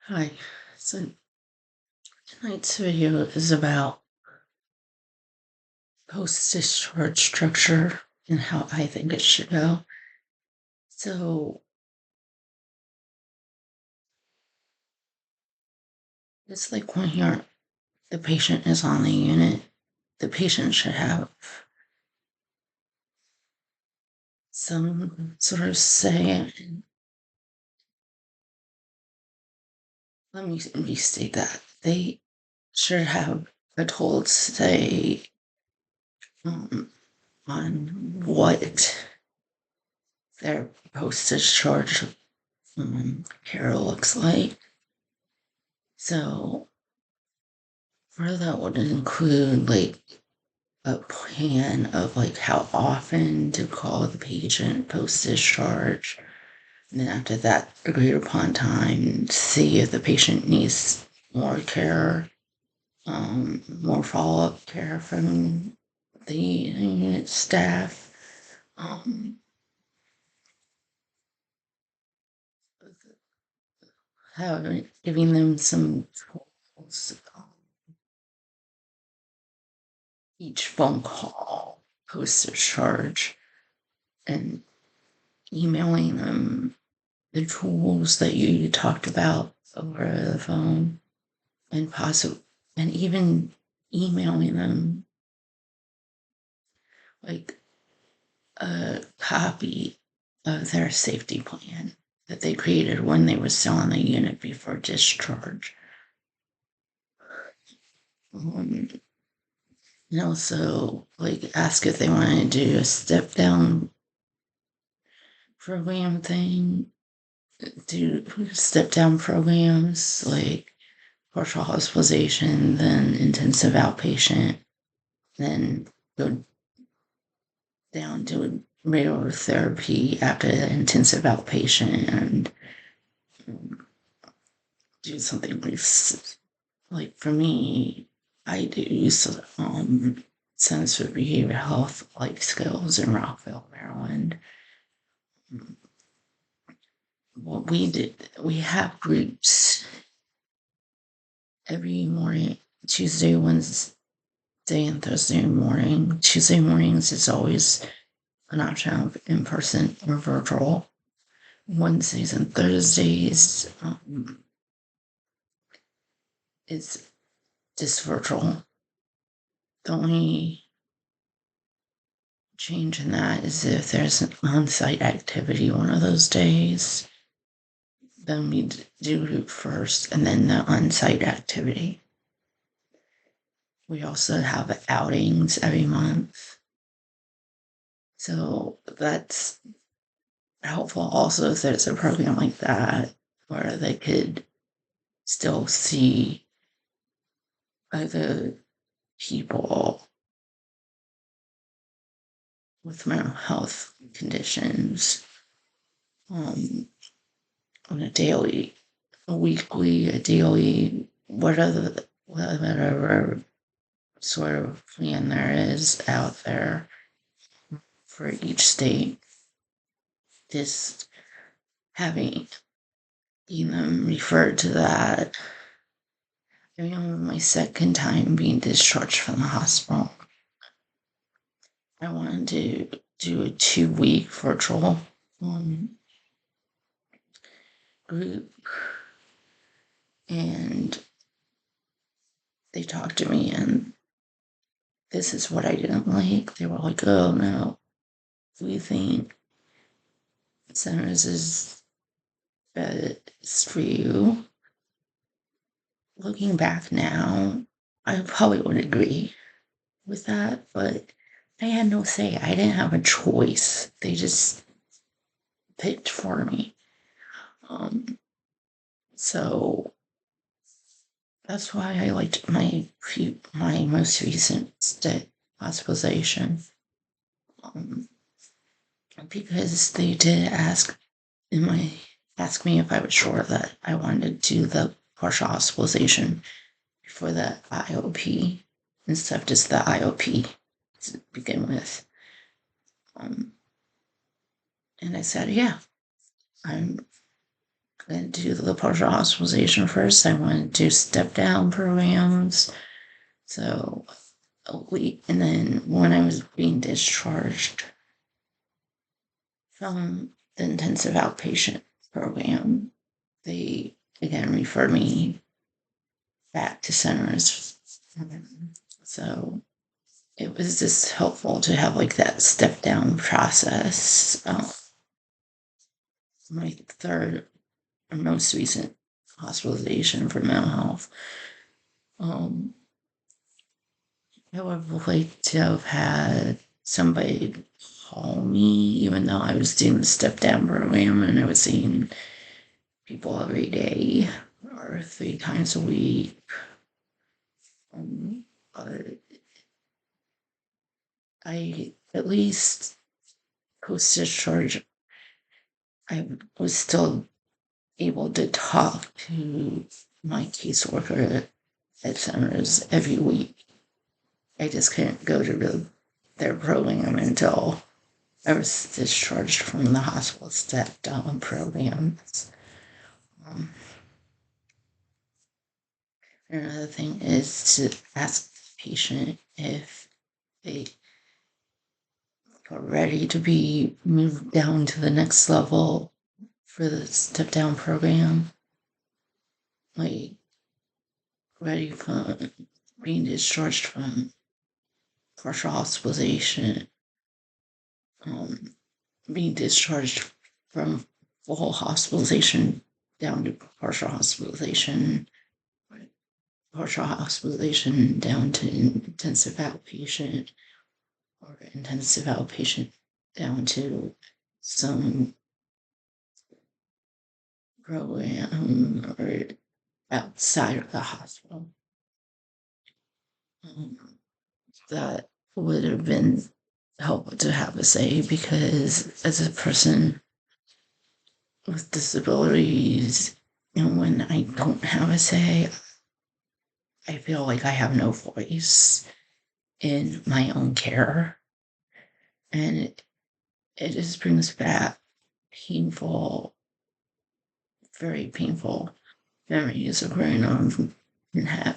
Hi. So tonight's video is about post-discharge structure and how I think it should go. So it's like when the patient is on the unit, the patient should have some sort of say. Let me restate that. They should have a total say um, on what their post-discharge care looks like. So for that would include like a plan of like how often to call the patient post discharge. And then after that agreed upon time, see if the patient needs more care, more follow up care from the unit staff. How giving them some tools, each phone call post discharge and emailing them the tools that you talked about over the phone and possible and even emailing them like a copy of their safety plan that they created when they were still on the unit before discharge. And also like ask if they want to do a step down program thing, do step down programs like partial hospitalization, then intensive outpatient, then go down to regular therapy after intensive outpatient and do something like for me, I do Centers for Behavioral Health like skills in Rockville, Maryland. What we did, we have groups every morning, Tuesday, Wednesday, and Thursday morning. Tuesday mornings is always an option of in person or virtual. Wednesdays and Thursdays is just virtual. The only change in that is if there's an on-site activity one of those days, then we do it first and then the on-site activity. We also have outings every month. So that's helpful also if there's a program like that where they could still see other people with mental health conditions on a daily, a weekly, a daily, whatever sort of plan there is out there for each state. Just having them referred to that. I remember my second time being discharged from the hospital. I wanted to do a 2-week virtual group, and they talked to me, and this is what I didn't like. They were like, "Oh no, we think Centers is best for you." Looking back now, I probably would agree with that, but I had no say. I didn't have a choice. They just picked for me. So that's why I liked my most recent hospitalization, because they did ask me if I was sure that I wanted to do the partial hospitalization before the IOP instead of just the IOP to begin with. And I said, yeah, I'm didn't do the partial hospitalization first. I wanted to do step down programs. So and then when I was being discharged from the intensive outpatient program, they again referred me back to centers. So it was just helpful to have like that step down process. My third or most recent hospitalization for mental health. I would have liked to have had somebody call me, even though I was doing the step down program and I was seeing people every day or 3 times a week. But I, at least post discharge, I was still able to talk to my caseworker at centers every week. I just couldn't go to their program until I was discharged from the hospital step down programs. Another thing is to ask the patient if they are ready to be moved down to the next level for the step down program. Like, ready for being discharged from partial hospitalization, being discharged from full hospitalization down to partial hospitalization down to intensive outpatient, or intensive outpatient down to some program or outside of the hospital. That would have been helpful to have a say, because as a person with disabilities, when I don't have a say, I feel like I have no voice in my own care. And it just brings back painful, very painful memories of growing up and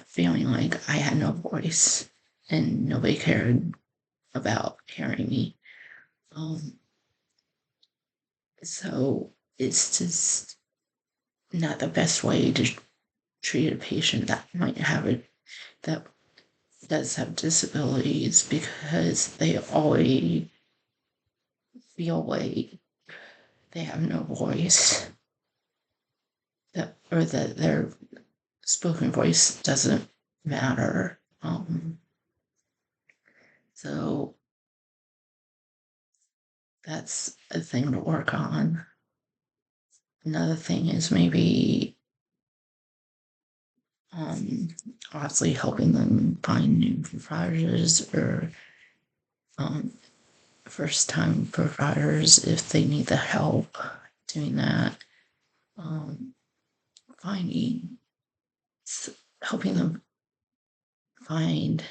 feeling like I had no voice and nobody cared about hearing me. So it's just not the best way to treat a patient that might have it, that does have disabilities, because they always feel like they have no voice, or that their spoken voice doesn't matter. So that's a thing to work on. Another thing is maybe obviously helping them find new providers, or first time providers if they need the help doing that. Finding, helping them find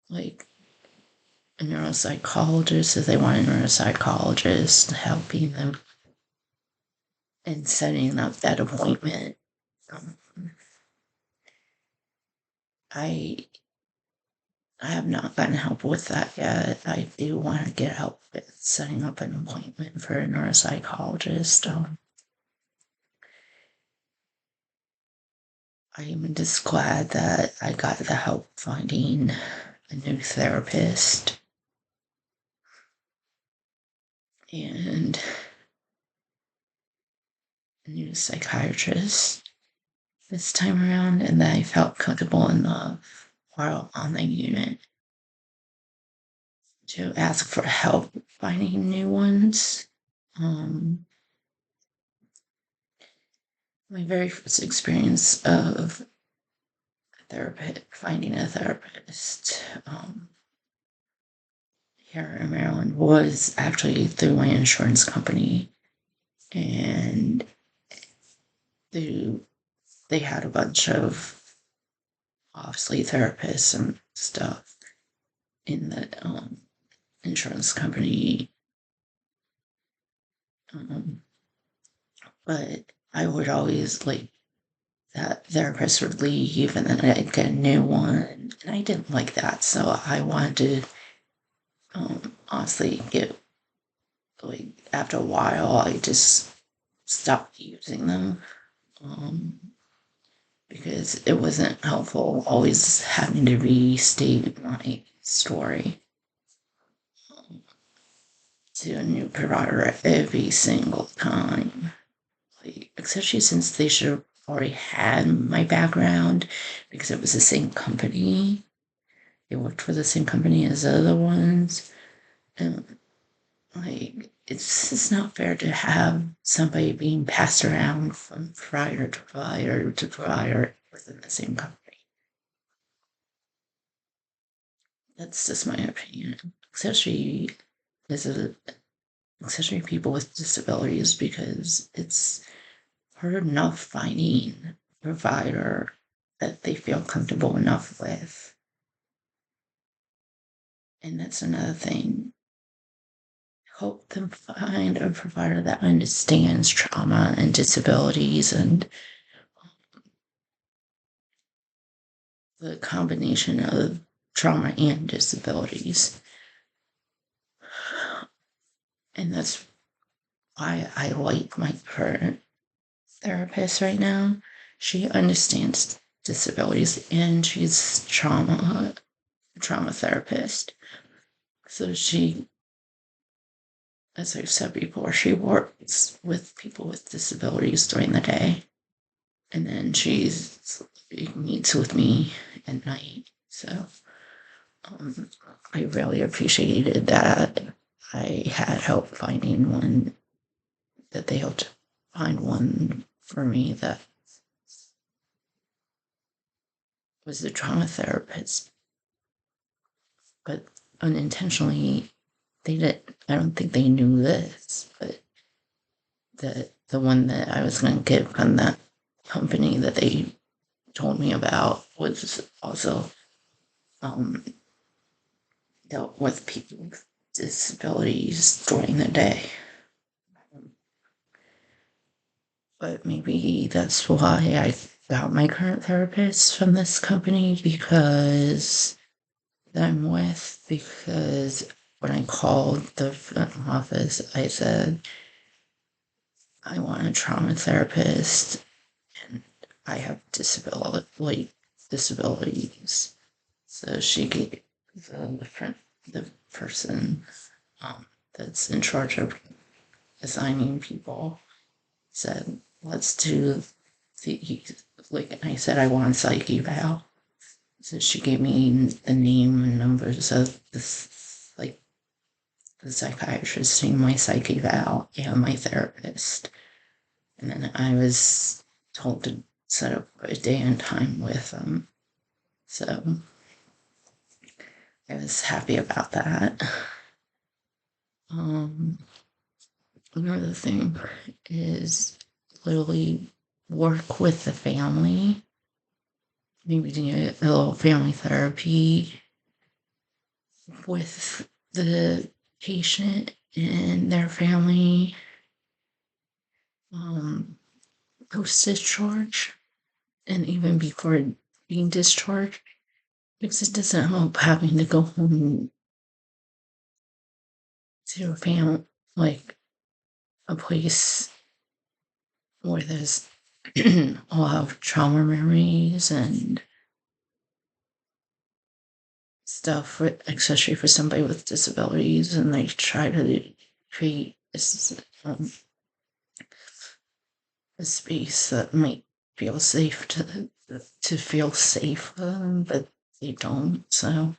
like a neuropsychologist if they want a neuropsychologist, helping them and setting up that appointment. I have not gotten help with that yet. I do want to get help with setting up an appointment for a neuropsychologist. I'm just glad that I got the help finding a new therapist and a new psychiatrist this time around, and that I felt comfortable enough while on the unit to ask for help finding new ones. My very first experience of finding a therapist here in Maryland was actually through my insurance company, and they had a bunch of obviously therapists and stuff in the insurance company but I would always like that therapist would leave and then I'd get a new one. And I didn't like that. So I wanted to honestly get like after a while I just stopped using them. Um, because it wasn't helpful always having to restate my story to a new provider every single time. Like, especially since they should have already had my background because it was the same company. It worked for the same company as the other ones. And like it's just not fair to have somebody being passed around from provider to provider to provider within the same company. That's just my opinion. As a especially people with disabilities because it's hard enough finding a provider that they feel comfortable enough with. And that's another thing. Help them find a provider that understands trauma and disabilities and the combination of trauma and disabilities. And that's why I like my current therapist right now. She understands disabilities and she's trauma therapist. So she, as I said before, she works with people with disabilities during the day. And then she meets with me at night. So um, I really appreciated that I had help finding one, that they helped find one for me that was a trauma therapist. But unintentionally, they did. I don't think they knew this, but the one that I was going to get from that company that they told me about was also um, dealt with people with disabilities during the day. But maybe that's why I got my current therapist from this company because I'm with, because when I called the front office, I said, I want a trauma therapist and I have disabilities. So she gave the person that's in charge of assigning people said, let's do the, like I said, I want a psych eval. So she gave me the name and numbers of like the psychiatrist doing my psych eval and my therapist. And then I was told to set up a day and time with them. So I was happy about that. Another thing is literally work with the family, maybe do a little family therapy with the patient and their family, post-discharge and even before being discharged, because it doesn't help having to go home to a family, like a place where there's a lot of trauma memories and stuff, especially for somebody with disabilities, and they try to create a space that might feel safe to feel safe for them, but they don't. So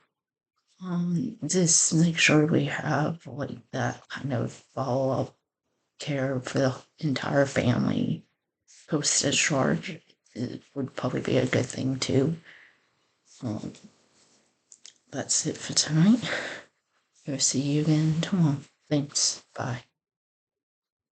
just make sure we have like that kind of follow-up care for the entire family post discharge. It would probably be a good thing too. Um, that's it for tonight. I'll see you again tomorrow. Thanks. Bye.